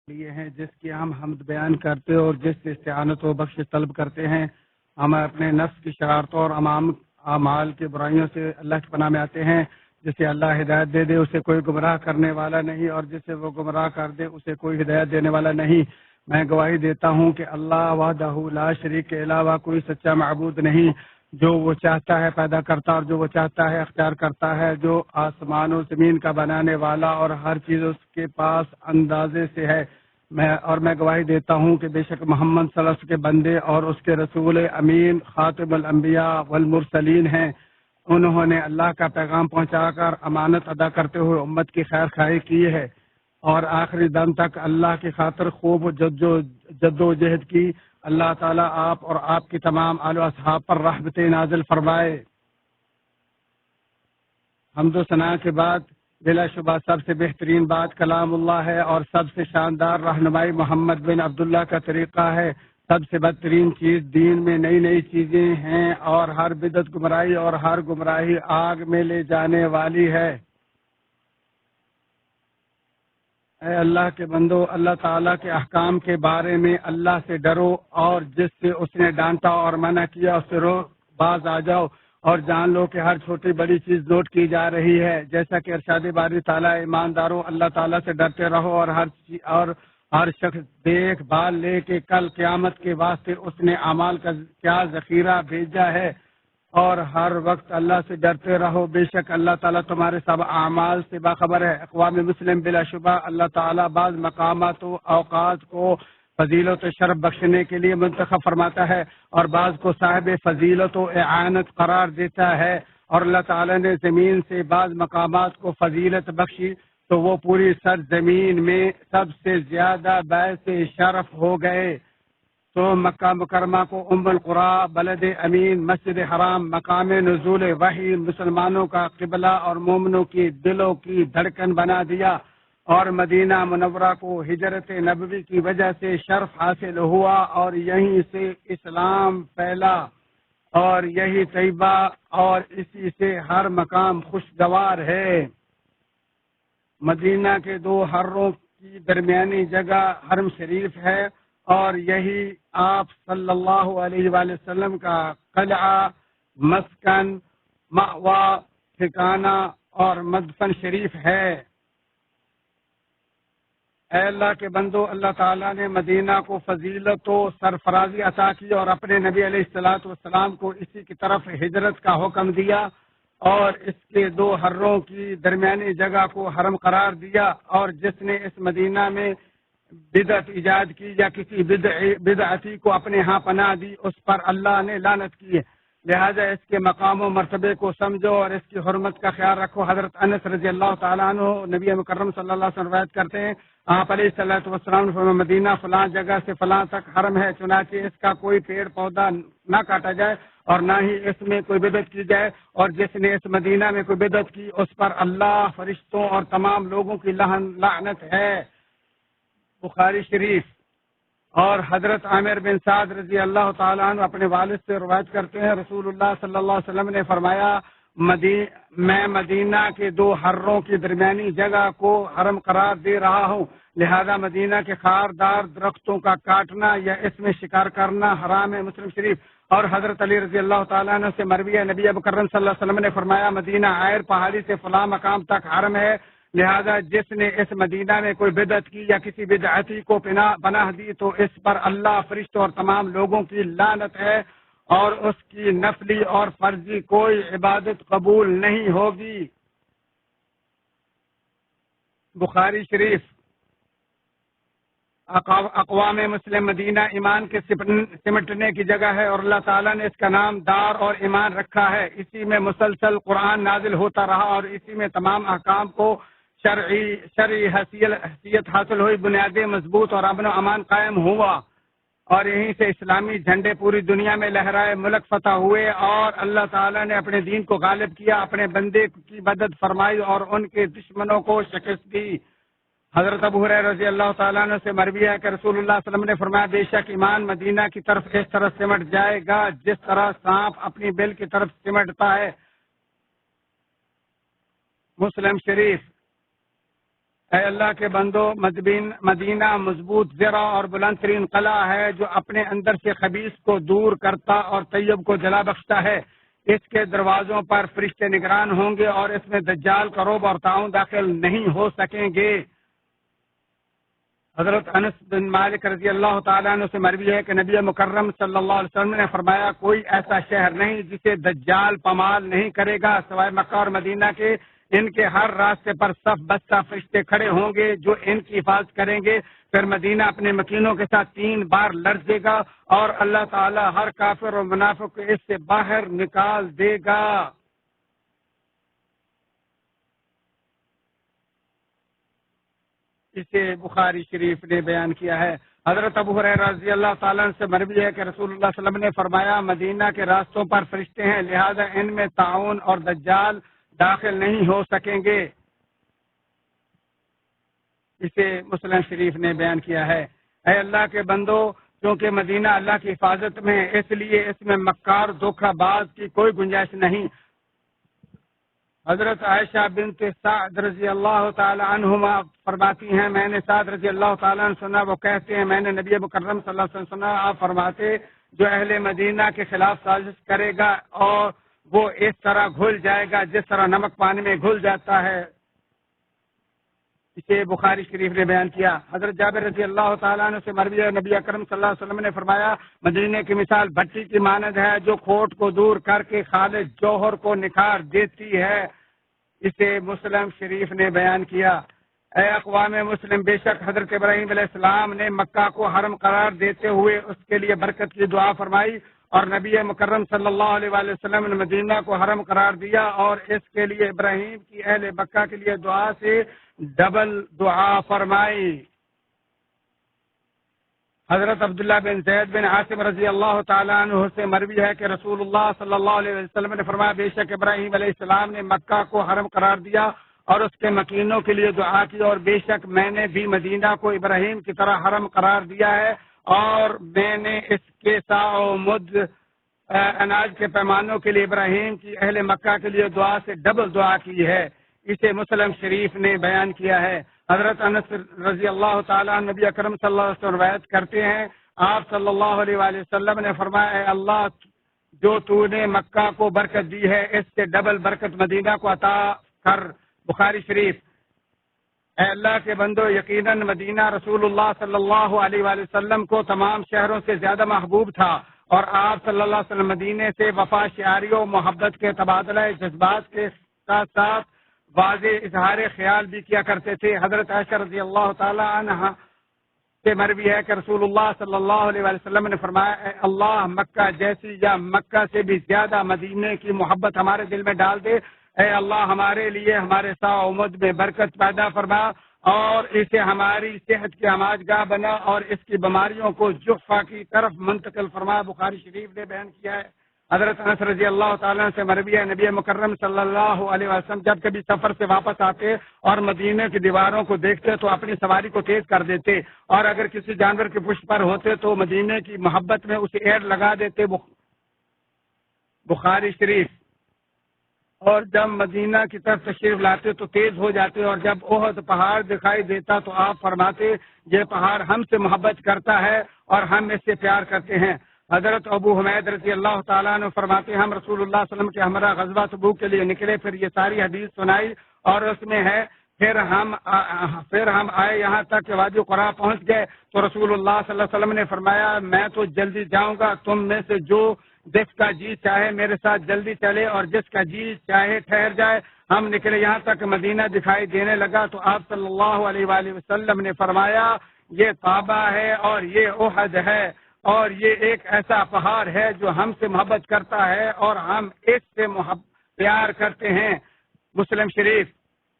لیے ہیں جس کی ہم حمد بیان کرتے اور جس سے استعانت و بخش طلب کرتے ہیں. ہم اپنے نفس کی شرارتوں اور اعمال کی برائیوں سے اللہ کی پناہ میں آتے ہیں. جسے اللہ ہدایت دے دے اسے کوئی گمراہ کرنے والا نہیں، اور جسے وہ گمراہ کر دے اسے کوئی ہدایت دینے والا نہیں. میں گواہی دیتا ہوں کہ اللہ وحدہ لا شریک کے علاوہ کوئی سچا معبود نہیں. جو وہ چاہتا ہے پیدا کرتا اور جو وہ چاہتا ہے اختیار کرتا ہے. جو آسمان و زمین کا بنانے والا اور ہر چیز اس کے پاس اندازے سے ہے. میں گواہی دیتا ہوں کہ بے شک محمد صلی اللہ علیہ وسلم کے بندے اور اس کے رسول امین خاتم الانبیاء والمرسلین ہیں. انہوں نے اللہ کا پیغام پہنچا کر امانت ادا کرتے ہوئے امت کی خیر خواہی کی ہے اور آخری دم تک اللہ کی خاطر خوب جد و جہد کی. اللہ تعالیٰ آپ اور آپ کی تمام آل و اصحاب پر رحمت نازل فرمائے. حمد و ثنا کے بعد بلا شبہ سب سے بہترین بات کلام اللہ ہے اور سب سے شاندار رہنمائی محمد بن عبداللہ کا طریقہ ہے. سب سے بدترین چیز دین میں نئی نئی چیزیں ہیں اور ہر بدعت گمراہی اور ہر گمراہی آگ میں لے جانے والی ہے. اے اللہ کے بندو، اللہ تعالیٰ کے احکام کے بارے میں اللہ سے ڈرو اور جس سے اس نے ڈانٹا اور منع کیا اس سے باز آ جاؤ اور جان لو کہ ہر چھوٹی بڑی چیز نوٹ کی جا رہی ہے. جیسا کہ ارشاد باری تعالیٰ ایمانداروں اللہ تعالیٰ سے ڈرتے رہو اور ہر شخص دیکھ بھال لے کہ کل قیامت کے واسطے اس نے اعمال کا کیا ذخیرہ بھیجا ہے، اور ہر وقت اللہ سے ڈرتے رہو. بے شک اللہ تعالیٰ تمہارے سب اعمال سے باخبر ہے. اقوام مسلم بلا شبہ اللہ تعالیٰ بعض مقامات و اوقات کو فضیلت و شرف بخشنے کے لیے منتخب فرماتا ہے اور بعض کو صاحب فضیلت و اعانت قرار دیتا ہے. اور اللہ تعالیٰ نے زمین سے بعض مقامات کو فضیلت بخشی تو وہ پوری سرزمین میں سب سے زیادہ باعث شرف ہو گئے. تو مکہ مکرمہ کو ام القرا، بلد امین، مسجد حرام، مقام نزول وحی، مسلمانوں کا قبلہ اور مومنوں کی دلوں کی دھڑکن بنا دیا، اور مدینہ منورہ کو ہجرت نبوی کی وجہ سے شرف حاصل ہوا اور یہیں سے اسلام پھیلا، اور یہی طیبہ اور اسی سے ہر مقام خوشگوار ہے. مدینہ کے دو حروں کی درمیانی جگہ حرم شریف ہے اور یہی آپ صلی اللہ علیہ وآلہ وسلم کا قلعہ، مسکن، مأوا، ٹھکانہ اور مدفن شریف ہے. اے اللہ کے بندو، اللہ تعالیٰ نے مدینہ کو فضیلت و سرفرازی عطا کی اور اپنے نبی علیہ الصلوۃ والسلام کو اسی کی طرف ہجرت کا حکم دیا اور اس کے دو حروں کی درمیانی جگہ کو حرم قرار دیا. اور جس نے اس مدینہ میں بدعت ایجاد کی یا کسی بدعتی کو اپنے ہاں پناہ دی اس پر اللہ نے لعنت کی ہے. لہذا اس کے مقام و مرتبے کو سمجھو اور اس کی حرمت کا خیال رکھو. حضرت انس رضی اللہ تعالیٰ عنہ نبی مکرم صلی اللہ علیہ وسلم روایت کرتے ہیں، آپ علیہ الصلوۃ والسلام مدینہ فلاں جگہ سے فلاں تک حرم ہے، چنانچہ اس کا کوئی پیڑ پودا نہ کاٹا جائے اور نہ ہی اس میں کوئی بدعت کی جائے، اور جس نے اس مدینہ میں کوئی بدعت کی اس پر اللہ، فرشتوں اور تمام لوگوں کی لعنت ہے. بخاری شریف. اور حضرت عامر بن سعد رضی اللہ تعالیٰ عنہ اپنے والد سے روایت کرتے ہیں، رسول اللہ صلی اللہ علیہ وسلم نے فرمایا، میں مدینہ کے دو حروں کی درمیانی جگہ کو حرم قرار دے رہا ہوں، لہذا مدینہ کے خاردار درختوں کا کاٹنا یا اس میں شکار کرنا حرام ہے. مسلم شریف. اور حضرت علی رضی اللہ تعالیٰ عنہ سے مروی ہے، نبی مکرم صلی اللہ علیہ وسلم نے فرمایا، مدینہ عائر پہاڑی سے فلاں مقام تک حرم ہے، لہذا جس نے اس مدینہ میں کوئی بدعت کی یا کسی بدعتی کو پناہ دی تو اس پر اللہ، فرشتوں اور تمام لوگوں کی لعنت ہے اور اس کی نفلی اور فرضی کوئی عبادت قبول نہیں ہوگی. بخاری شریف. اقوام مسلم مدینہ ایمان کے سمٹنے کی جگہ ہے اور اللہ تعالیٰ نے اس کا نام دار اور ایمان رکھا ہے. اسی میں مسلسل قرآن نازل ہوتا رہا اور اسی میں تمام احکام کو شرعی حیثیت حاصل ہوئی، بنیادیں مضبوط اور امن و امان قائم ہوا، اور یہیں سے اسلامی جھنڈے پوری دنیا میں لہرائے، ملک فتح ہوئے اور اللہ تعالیٰ نے اپنے دین کو غالب کیا، اپنے بندے کی مدد فرمائی اور ان کے دشمنوں کو شکست دی. حضرت ابو ہریرہ رضی اللہ تعالیٰ عنہ سے مروی ہے کہ رسول اللہ صلی اللہ علیہ وسلم نے فرمایا، بے شک ایمان مدینہ کی طرف اس طرح سمٹ جائے گا جس طرح سانپ اپنی بل کی طرف سمٹتا ہے. مسلم شریف. اے اللہ کے بندو، مدینہ مضبوط زرہ اور بلند ترین قلعہ ہے جو اپنے اندر سے خبیث کو دور کرتا اور طیب کو جلا بخشتا ہے۔ اس کے دروازوں پر فرشتے نگران ہوں گے اور اس میں دجال کا رعب اور طاعون داخل نہیں ہو سکیں گے۔ حضرت انس بن مالک رضی اللہ تعالیٰ عنہ سے مروی ہے کہ نبی مکرم صلی اللہ علیہ وسلم نے فرمایا، کوئی ایسا شہر نہیں جسے دجال پامال نہیں کرے گا سوائے مکہ اور مدینہ کے۔ ان کے ہر راستے پر صف بستہ فرشتے کھڑے ہوں گے جو ان کی حفاظت کریں گے۔ پھر مدینہ اپنے مکینوں کے ساتھ 3 بار لرزے گا اور اللہ تعالی ہر کافر اور منافق کو اس سے باہر نکال دے گا۔ اسے بخاری شریف نے بیان کیا ہے۔ حضرت ابو ہریرہ رضی اللہ تعالیٰ عنہ سے مروی ہے کہ رسول اللہ صلی اللہ علیہ وسلم نے فرمایا، مدینہ کے راستوں پر فرشتے ہیں، لہذا ان میں طاعون اور دجال داخل نہیں ہو سکیں گے۔ اسے مسلم شریف نے بیان کیا ہے۔ اے اللہ کے بندو، کیونکہ مدینہ اللہ کی حفاظت میں ہے، اس لیے اس میں مکار دھوکہ باز کی کوئی گنجائش نہیں۔ حضرت عائشہ بنت سعد رضی اللہ تعالی عنہما فرماتی ہیں، میں نے سعد رضی اللہ تعالیٰ عنہ سنا، وہ کہتے ہیں میں نے نبی مکرم صلی اللہ علیہ وسلم سنا، آپ فرماتے، جو اہل مدینہ کے خلاف سازش کرے گا اور وہ اس طرح گھل جائے گا جس طرح نمک پانی میں گھل جاتا ہے۔ اسے بخاری شریف نے بیان کیا۔ حضرت جابر رضی اللہ تعالیٰ عنہ سے مروی ہے، نبی اکرم صلی اللہ علیہ وسلم نے فرمایا، مدینے کی مثال بھٹی کی مانند ہے جو کھوٹ کو دور کر کے خالص جوہر کو نکھار دیتی ہے۔ اسے مسلم شریف نے بیان کیا۔ اے اقوام مسلم، بے شک حضرت ابراہیم علیہ السلام نے مکہ کو حرم قرار دیتے ہوئے اس کے لیے برکت کی دعا فرمائی، اور نبی مکرم صلی اللہ علیہ وآلہ وسلم نے مدینہ کو حرم قرار دیا اور اس کے لیے ابراہیم کی اہل مکہ کے لیے دعا سے ڈبل دعا فرمائی۔ حضرت عبداللہ بن زید بن عاصم رضی اللہ تعالیٰ عنہ سے مروی ہے کہ رسول اللہ صلی اللہ علیہ وسلم نے فرمایا، بے شک ابراہیم علیہ السلام نے مکہ کو حرم قرار دیا اور اس کے مکینوں کے لیے دعا کی، اور بے شک میں نے بھی مدینہ کو ابراہیم کی طرح حرم قرار دیا ہے، اور میں نے اس کے سا و مد اناج کے پیمانوں کے لیے ابراہیم کی اہل مکہ کے لیے دعا سے ڈبل دعا کی ہے۔ اسے مسلم شریف نے بیان کیا ہے۔ حضرت انس رضی اللہ تعالیٰ نبی اکرم صلی اللہ علیہ وسلم روایت کرتے ہیں، آپ صلی اللہ علیہ وآلہ وسلم نے فرمایا، اے اللہ، جو تو نے مکہ کو برکت دی ہے اس سے ڈبل برکت مدینہ کو عطا کر۔ بخاری شریف۔ اے اللہ کے بندو، یقیناً مدینہ رسول اللہ صلی اللہ علیہ وآلہ وسلم کو تمام شہروں سے زیادہ محبوب تھا، اور آپ صلی اللہ علیہ وسلم مدینے سے وفا شعاری و محبت کے تبادلہ جذبات کے ساتھ ساتھ واضح اظہار خیال بھی کیا کرتے تھے۔ حضرت عائشہ رضی اللہ تعالی عنہ سے مروی ہے کہ رسول اللہ صلی اللہ علیہ وآلہ وسلم نے فرمایا، اے اللہ، مکہ جیسی یا مکہ سے بھی زیادہ مدینے کی محبت ہمارے دل میں ڈال دے۔ اے اللہ، ہمارے لیے ہمارے سا عمد میں برکت پیدا فرما اور اسے ہماری صحت کی آماج گاہ بنا اور اس کی بیماریوں کو جحفہ کی طرف منتقل فرما۔ بخاری شریف نے بیان کیا ہے۔ حضرت انس رضی اللہ تعالیٰ سے مروی ہے، نبی مکرم صلی اللہ علیہ وسلم جب کبھی سفر سے واپس آتے اور مدینے کی دیواروں کو دیکھتے تو اپنی سواری کو تیز کر دیتے، اور اگر کسی جانور کے پشت پر ہوتے تو مدینے کی محبت میں اسے ایڑ لگا دیتے۔ بخاری شریف۔ اور جب مدینہ کی طرف تشریف لاتے تو تیز ہو جاتے، اور جب احد پہاڑ دکھائی دیتا تو آپ فرماتے، یہ پہاڑ ہم سے محبت کرتا ہے اور ہم اس سے پیار کرتے ہیں۔ حضرت ابو حمید رضی اللہ تعالیٰ عنہ فرماتے ہیں، ہم رسول اللہ صلی اللہ علیہ وسلم کے ہمراہ غزوہ تبوک کے لیے نکلے، پھر یہ ساری حدیث سنائی، اور اس میں ہے پھر ہم آئے یہاں تک کہ وادی قرا پہنچ گئے تو رسول اللہ صلی اللہ علیہ وسلم نے فرمایا، میں تو جلدی جاؤں گا، تم میں سے جس کا جی چاہے میرے ساتھ جلدی چلے اور جس کا جی چاہے ٹھہر جائے۔ ہم نکلے، یہاں تک مدینہ دکھائی دینے لگا تو آپ صلی اللہ علیہ وآلہ وسلم نے فرمایا، یہ طابہ ہے اور یہ احد ہے، اور یہ ایک ایسا پہاڑ ہے جو ہم سے محبت کرتا ہے اور ہم اس سے پیار کرتے ہیں۔ مسلم شریف۔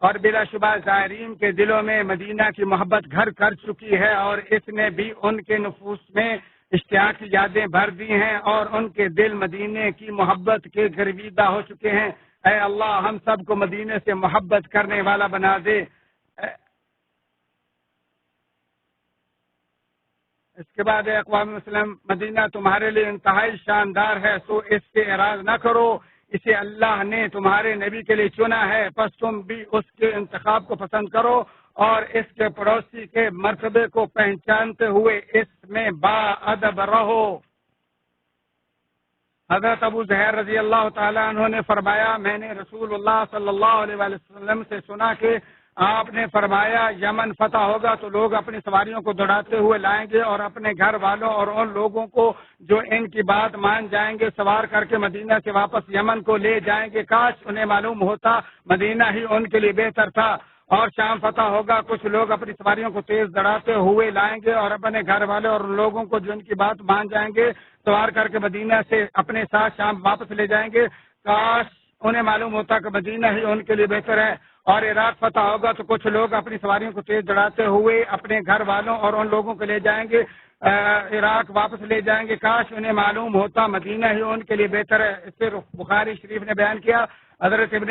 اور بلا شبہ زائرین کے دلوں میں مدینہ کی محبت گھر کر چکی ہے، اور اس نے بھی ان کے نفوس میں اشتیاق کی یادیں بھر دی ہیں، اور ان کے دل مدینے کی محبت کے گرویدہ ہو چکے ہیں۔ اے اللہ، ہم سب کو مدینے سے محبت کرنے والا بنا دے۔ اس کے بعد اقوام مسلم، مدینہ تمہارے لیے انتہائی شاندار ہے، سو اس سے اعراض نہ کرو، اسے اللہ نے تمہارے نبی کے لیے چنا ہے، پس تم بھی اس کے انتخاب کو پسند کرو اور اس کے پڑوسی کے مرتبے کو پہچانتے ہوئے اس میں با ادب رہو۔ حضرت ابو ظہیر رضی اللہ تعالیٰ عنہ نے فرمایا میں نے رسول اللہ صلی اللہ علیہ وسلم سے سنا کہ آپ نے فرمایا یمن فتح ہوگا تو لوگ اپنی سواریوں کو دوڑاتے ہوئے لائیں گے اور اپنے گھر والوں اور ان لوگوں کو جو ان کی بات مان جائیں گے سوار کر کے مدینہ سے واپس یمن کو لے جائیں گے۔ کاش انہیں معلوم ہوتا مدینہ ہی ان کے لیے بہتر تھا۔ اور شام فتح ہوگا، کچھ لوگ اپنی سواریوں کو تیز دوڑاتے ہوئے لائیں گے اور اپنے گھر والے اور لوگوں کو جو ان کی بات مان جائیں گے سوار کر کے مدینہ سے اپنے ساتھ شام واپس لے جائیں گے۔ کاش انہیں معلوم ہوتا کہ مدینہ ہی ان کے لیے بہتر ہے۔ اور عراق فتح ہوگا تو کچھ لوگ اپنی سواریوں کو تیز دوڑاتے ہوئے اپنے گھر والوں اور ان لوگوں کو لے جائیں گے، عراق واپس لے جائیں گے۔ کاش انہیں معلوم ہوتا مدینہ ہی ان کے لیے بہتر ہے۔ اس سے بخاری شریف نے بیان کیا حضرت ابن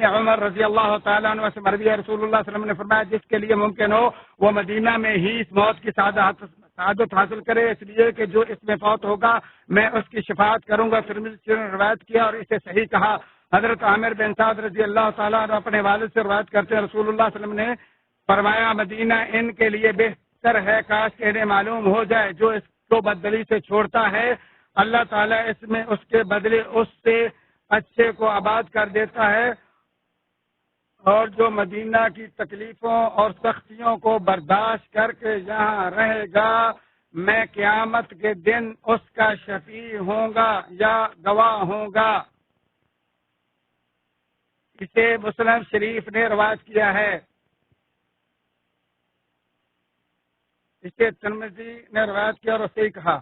عمر رضی اللہ تعالیٰ عنہ سے مروی ہے رسول اللہ صلی اللہ علیہ وسلم نے فرمایا جس کے لیے ممکن ہو وہ مدینہ میں ہی اس موت کی سعادت حاصل کرے، اس لیے کہ جو اس میں فوت ہوگا میں اس کی شفاعت کروں گا۔ ترمذی نے روایت کیا اور اسے صحیح کہا۔ حضرت عامر بن سعد رضی اللہ تعالیٰ عنہ اپنے والد سے روایت کرتے ہیں رسول اللہ صلی اللہ علیہ وسلم نے فرمایا مدینہ ان کے لیے بہتر ہے، کاش کہ انہیں معلوم ہو جائے جو اس کو بددلی سے چھوڑتا ہے اللہ تعالیٰ اس میں اس کے بدلے اس سے اچھے کو آباد کر دیتا ہے، اور جو مدینہ کی تکلیفوں اور سختیوں کو برداشت کر کے یہاں رہے گا میں قیامت کے دن اس کا شفیع ہوں گا یا گواہ ہوں گا۔ اسے مسلم شریف نے روایت کیا ہے، اسے ترمذی نے روایت کیا اور اسے کہا۔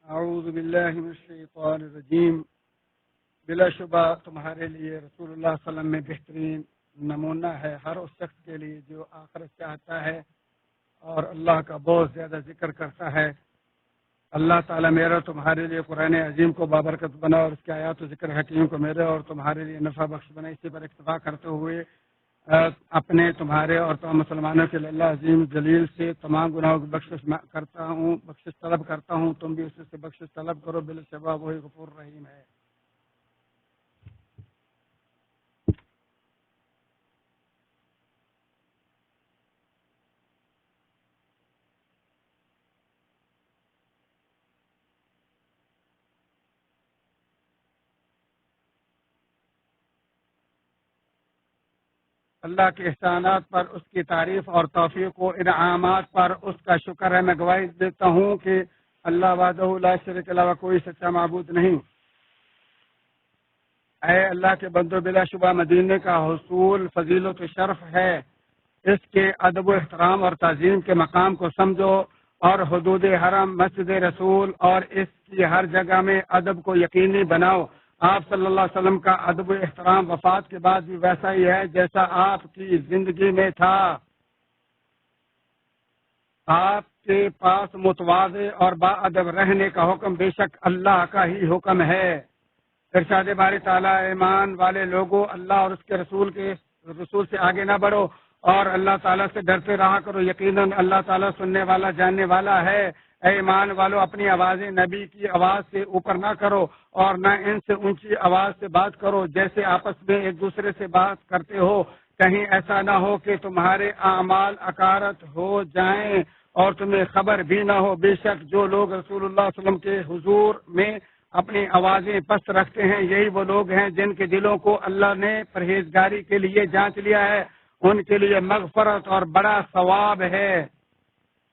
اعوذ باللہ من الشیطان الرجیم۔ بلا شبہ تمہارے لیے رسول اللہ صلی اللہ علیہ وسلم میں بہترین نمونہ ہے ہر اس شخص کے لیے جو آخرت چاہتا ہے اور اللہ کا بہت زیادہ ذکر کرتا ہے۔ اللہ تعالیٰ میرا تمہارے لیے قرآن عظیم کو بابرکت بنا اور اس کے آیات و ذکر حکیم کو میرے اور تمہارے لیے نفع بخش بنا۔ اسی پر اکتفا کرتے ہوئے اپنے تمہارے اور تمام مسلمانوں کے لیے اللہ عظیم جلیل سے تمام گناہوں کی بخشش طلب کرتا ہوں، تم بھی اس سے بخشش طلب کرو، بالشبہ وہی غفور رحیم ہے۔ اللہ کے احسانات پر اس کی تعریف اور توفیق و انعامات پر اس کا شکر ہے۔ میں گواہی دیتا ہوں کہ اللہ وحدہ لا شریک له کوئی سچا معبود نہیں۔ اے اللہ کے بندو بلا شبہ مدینے کا حصول فضیلت و شرف ہے، اس کے ادب و احترام اور تعظیم کے مقام کو سمجھو اور حدود حرم مسجد رسول اور اس کی ہر جگہ میں ادب کو یقینی بناؤ۔ آپ صلی اللہ علیہ وسلم کا ادب و احترام وفات کے بعد بھی ویسا ہی ہے جیسا آپ کی زندگی میں تھا۔ آپ کے پاس متواضع اور با ادب رہنے کا حکم بے شک اللہ کا ہی حکم ہے۔ ارشاد باری تعالیٰ ایمان والے لوگوں اللہ اور اس کے رسول سے آگے نہ بڑھو اور اللہ تعالیٰ سے ڈرتے رہا کرو، یقیناً اللہ تعالیٰ سننے والا جاننے والا ہے۔ اے ایمان والو اپنی آوازیں نبی کی آواز سے اوپر نہ کرو اور نہ ان سے اونچی آواز سے بات کرو جیسے آپس میں ایک دوسرے سے بات کرتے ہو، کہیں ایسا نہ ہو کہ تمہارے اعمال اکارت ہو جائیں اور تمہیں خبر بھی نہ ہو۔ بے شک جو لوگ رسول اللہ صلی اللہ علیہ وسلم کے حضور میں اپنی آوازیں پست رکھتے ہیں یہی وہ لوگ ہیں جن کے دلوں کو اللہ نے پرہیزگاری کے لیے جانچ لیا ہے، ان کے لیے مغفرت اور بڑا ثواب ہے۔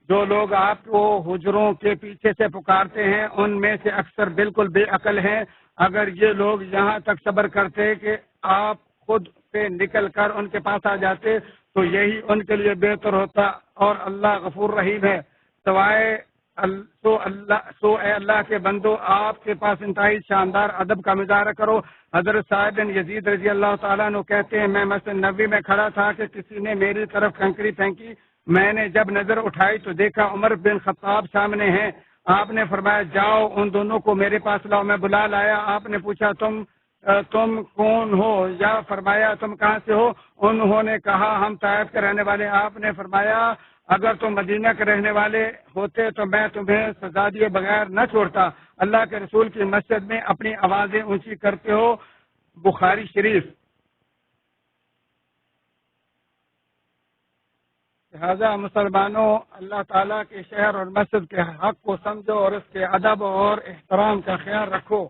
جو لوگ آپ کو حجروں کے پیچھے سے پکارتے ہیں ان میں سے اکثر بالکل بے عقل ہیں۔ اگر یہ لوگ یہاں تک صبر کرتے کہ آپ خود سے نکل کر ان کے پاس آ جاتے تو یہی ان کے لیے بہتر ہوتا، اور اللہ غفور رحیم ہے۔ سوائے اے اللہ کے بندو آپ کے پاس انتہائی شاندار ادب کا مظاہرہ کرو۔ حضرت صاحب بن یزید رضی اللہ تعالیٰ عنہ کہتے ہیں میں مسجد نبوی میں کھڑا تھا کہ کسی نے میری طرف کنکری پھینکی، میں نے جب نظر اٹھائی تو دیکھا عمر بن خطاب سامنے ہیں۔ آپ نے فرمایا جاؤ ان دونوں کو میرے پاس لاؤ۔ میں بلا لایا۔ آپ نے پوچھا تم کون ہو، یا فرمایا تم کہاں سے ہو؟ انہوں نے کہا ہم طائف کے رہنے والے۔ آپ نے فرمایا اگر تم مدینہ کے رہنے والے ہوتے تو میں تمہیں سزا دیے بغیر نہ چھوڑتا۔ اللہ کے رسول کی مسجد میں اپنی آوازیں اونچی کرتے ہو، بخاری شریف۔ لہذا مسلمانوں اللہ تعالیٰ کے شہر اور مسجد کے حق کو سمجھو اور اس کے ادب اور احترام کا خیال رکھو۔